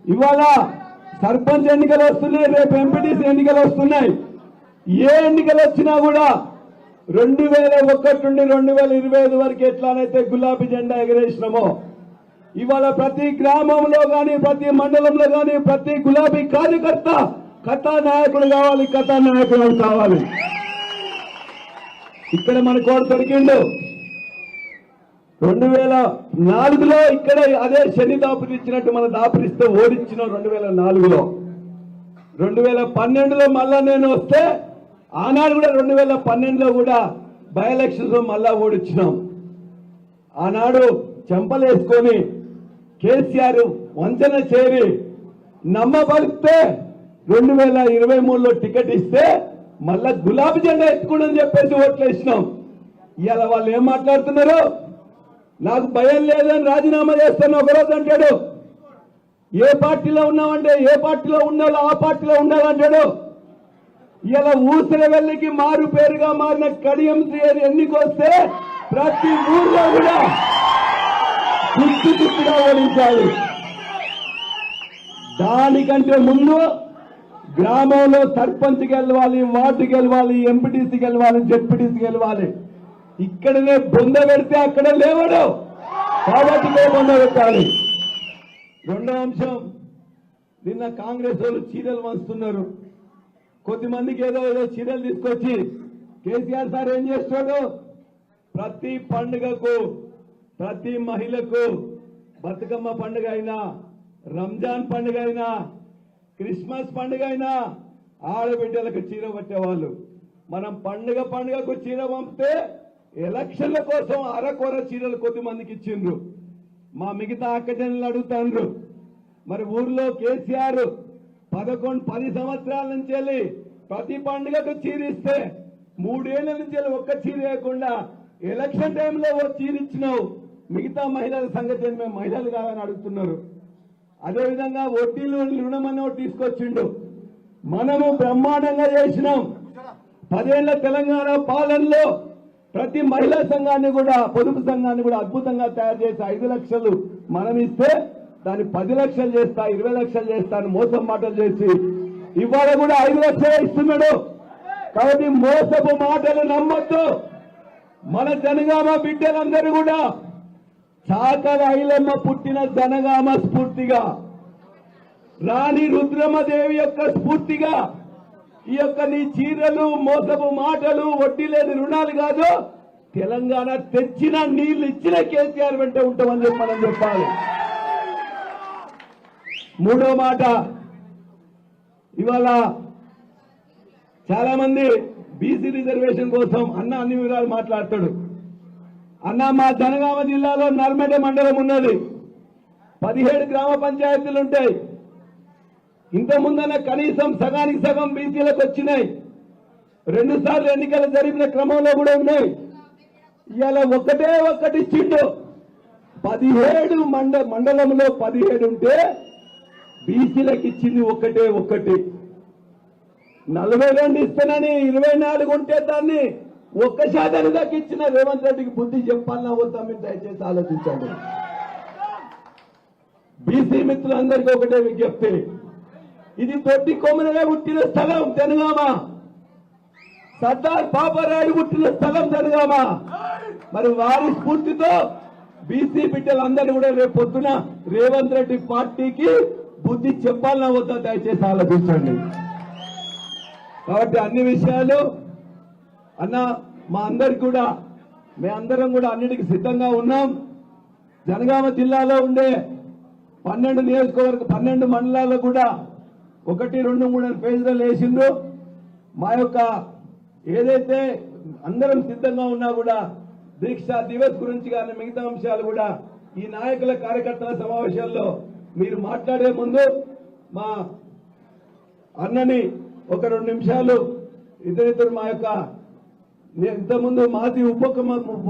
ఇవాళ సర్పంచ్ ఎన్నికలు వస్తున్నాయి, రేపు ఎంపీటీసీ ఎన్నికలు వస్తున్నాయి. ఏ ఎన్నికలు వచ్చినా కూడా 2001 నుండి 2025 వరకు ఎట్లానైతే గులాబీ జెండా ఎగరేసినామో ఇవాళ ప్రతి గ్రామంలో గాని ప్రతి మండలంలో గాని ప్రతి గులాబీ కార్యకర్త కథానాయకుడు కావాలి, కథానాయకుడు కావాలి. ఇక్కడ మన కోట దొరికిండు. 2004లో ఇక్కడ అదే శని దాపురి ఇచ్చినట్టు మన దాపురిస్తే ఓడించినాం 2004లో. 2012లో మళ్ళా నేను వస్తే ఆనాడు కూడా 2012లో కూడా బై ఎలక్షన్స్ మళ్ళా ఓడించినాం. ఆనాడు చెంపలేసుకొని కేసీఆర్ వంచన చేరి నమ్మబలిస్తే 2023లో టికెట్ ఇస్తే మళ్ళా గులాబీ జెండా ఎత్తుకోండి చెప్పేసి ఓట్లు వేసినాం. ఇవాళ వాళ్ళు ఏం మాట్లాడుతున్నారు? నాకు భయం లేదని రాజీనామా చేస్తాను ఒకరోజు అంటాడు. ఏ పార్టీలో ఉన్నామంటే ఏ పార్టీలో ఉండాలో ఆ పార్టీలో ఉండాలంటాడు. ఇలా ఊసర వెళ్ళకి మారు పేరుగా మారిన కడియం శ్రీ ఎన్నికొస్తే ప్రతి ఊర్లో కూడా గుర్తుగా ఓడించాలి. దానికంటే ముందు గ్రామంలో సర్పంచ్ గెలవాలి, వార్డు గెలవాలి, ఎంపీటీసీ గెలవాలి, జెడ్పీటీసీ గెలవాలి. ఇక్కడనే బొంద పెడితే అక్కడ లేవడు కాబట్టి బొంద పెట్టాలి. రెండో అంశం, నిన్న కాంగ్రెస్ వాళ్ళు చీరలు వంచుతున్నారు. కొద్దిమందికి ఏదో చీరలు తీసుకొచ్చి కేసీఆర్ సార్ ఏం చేస్తాడు? ప్రతి పండుగకు ప్రతి మహిళకు బతుకమ్మ పండుగ అయినా, రంజాన్ పండుగ అయినా, క్రిస్మస్ పండుగ అయినా ఆడబిడ్డలకు చీర పట్టేవాళ్ళు. మనం పండుగకు చీర పంపితే ఎలక్షన్ల కోసం అరకొర చీరలు కొద్దిమందికి ఇచ్చిండ్రు. మా మిగతా అక్కజనులు అడుగుతాండ్రు, మరి ఊర్లో కేసీఆర్ 10 సంవత్సరాల నుంచి వెళ్ళి ప్రతి పండుగకు చీర ఇస్తే 3 ఏళ్ల నుంచి వెళ్ళి ఒక్క చీర వేయకుండా ఎలక్షన్ టైంలో ఓ చీర ఇచ్చినావు, మిగతా మహిళల సంగతి మేము మహిళలు కాదని అడుగుతున్నారు. అదేవిధంగా వడ్డీలు రుణమని తీసుకొచ్చిండు. మనము బ్రహ్మాండంగా చేసినాం. 10 ఏళ్ల తెలంగాణ పాలనలో ప్రతి మహిళా సంఘాన్ని కూడా పొదుపు సంఘాన్ని కూడా అద్భుతంగా తయారు చేసి 5 లక్షలు మనం ఇస్తే దాన్ని 10 లక్షలు చేస్తా, 20 లక్షలు చేస్తా అని మోసం మాటలు చేసి ఇవాళ కూడా 5 లక్షలే ఇస్తున్నాడు. కాబట్టి మోసపు మాటలు నమ్మొద్దు. మన జనగామ బిడ్డలందరూ కూడా చాకల ఐలమ్మ పుట్టిన జనగామ స్ఫూర్తిగా, రాణి రుద్రమదేవి యొక్క స్ఫూర్తిగా ఈ యొక్క నీ చీరలు, మోసపు మాటలు, వడ్డీ లేని రుణాలు కాదు, తెలంగాణ తెచ్చిన నీళ్లు ఇచ్చిన కేసీఆర్ వెంట ఉంటామని మనం చెప్పాలి. మూడో మాట, ఇవాళ చాలా మంది బీసీ రిజర్వేషన్ కోసం అన్ని వివరాలు మాట్లాడతాడు. మా జనగామ జిల్లాలో నల్మెడ మండలం ఉన్నది, 17 గ్రామ పంచాయతీలు ఉంటాయి. ఇంతకుముందన్న కనీసం సగానికి సగం బీసీలకు వచ్చినాయి. 2 సార్లు ఎన్నికలు జరిగిన క్రమంలో కూడా ఉన్నాయి. ఇవాళ ఒక్కటి ఇచ్చిండు. 17 మండలంలో 17 ఉంటే బీసీలకు ఇచ్చింది ఒక్కటి. 42 ఇస్తానని 24 ఉంటే దాన్ని 1% దాకా ఇచ్చిన రేవంత్ రెడ్డికి బుద్ధి చెప్పాలన్నా వద్దా మీరు దయచేసి ఆలోచించండి. బీసీ మిత్రులందరికీ ఒకటే విజ్ఞప్తి, ఇది తొట్టి కొమ్మనగా పుట్టిన స్థలం జనగామ, సర్దార్ పాపారాయుడు పుట్టిన స్థలం జనగామ. మరి వారి స్ఫూర్తితో బీసీ బిడ్డలందరూ కూడా రేపు పొద్దున రేవంత్ రెడ్డి పార్టీకి బుద్ధి చెప్పాలన్నా వద్దా దయచేసి ఆలోచించండి. కాబట్టి అన్ని విషయాలు మా అందరికి కూడా మేమందరం కూడా అన్నిటికీ సిద్ధంగా ఉన్నాం. జనగామ జిల్లాలో ఉండే 12 నియోజకవర్గ 12 మండలాల్లో కూడా 1, 2, 3 ఫేజ్లు వేసిండ్రు. మా యొక్క ఏదైతే అందరం సిద్ధంగా ఉన్నా కూడా దీక్షా దివస్ గురించి కానీ మిగతా అంశాలు కూడా ఈ నాయకుల కార్యకర్తల సమావేశాల్లో మీరు మాట్లాడే ముందు మా అన్నని ఒక 2 నిమిషాలు ఇద్దరిద్దరు మా యొక్క ఇంతకుముందు మాజీ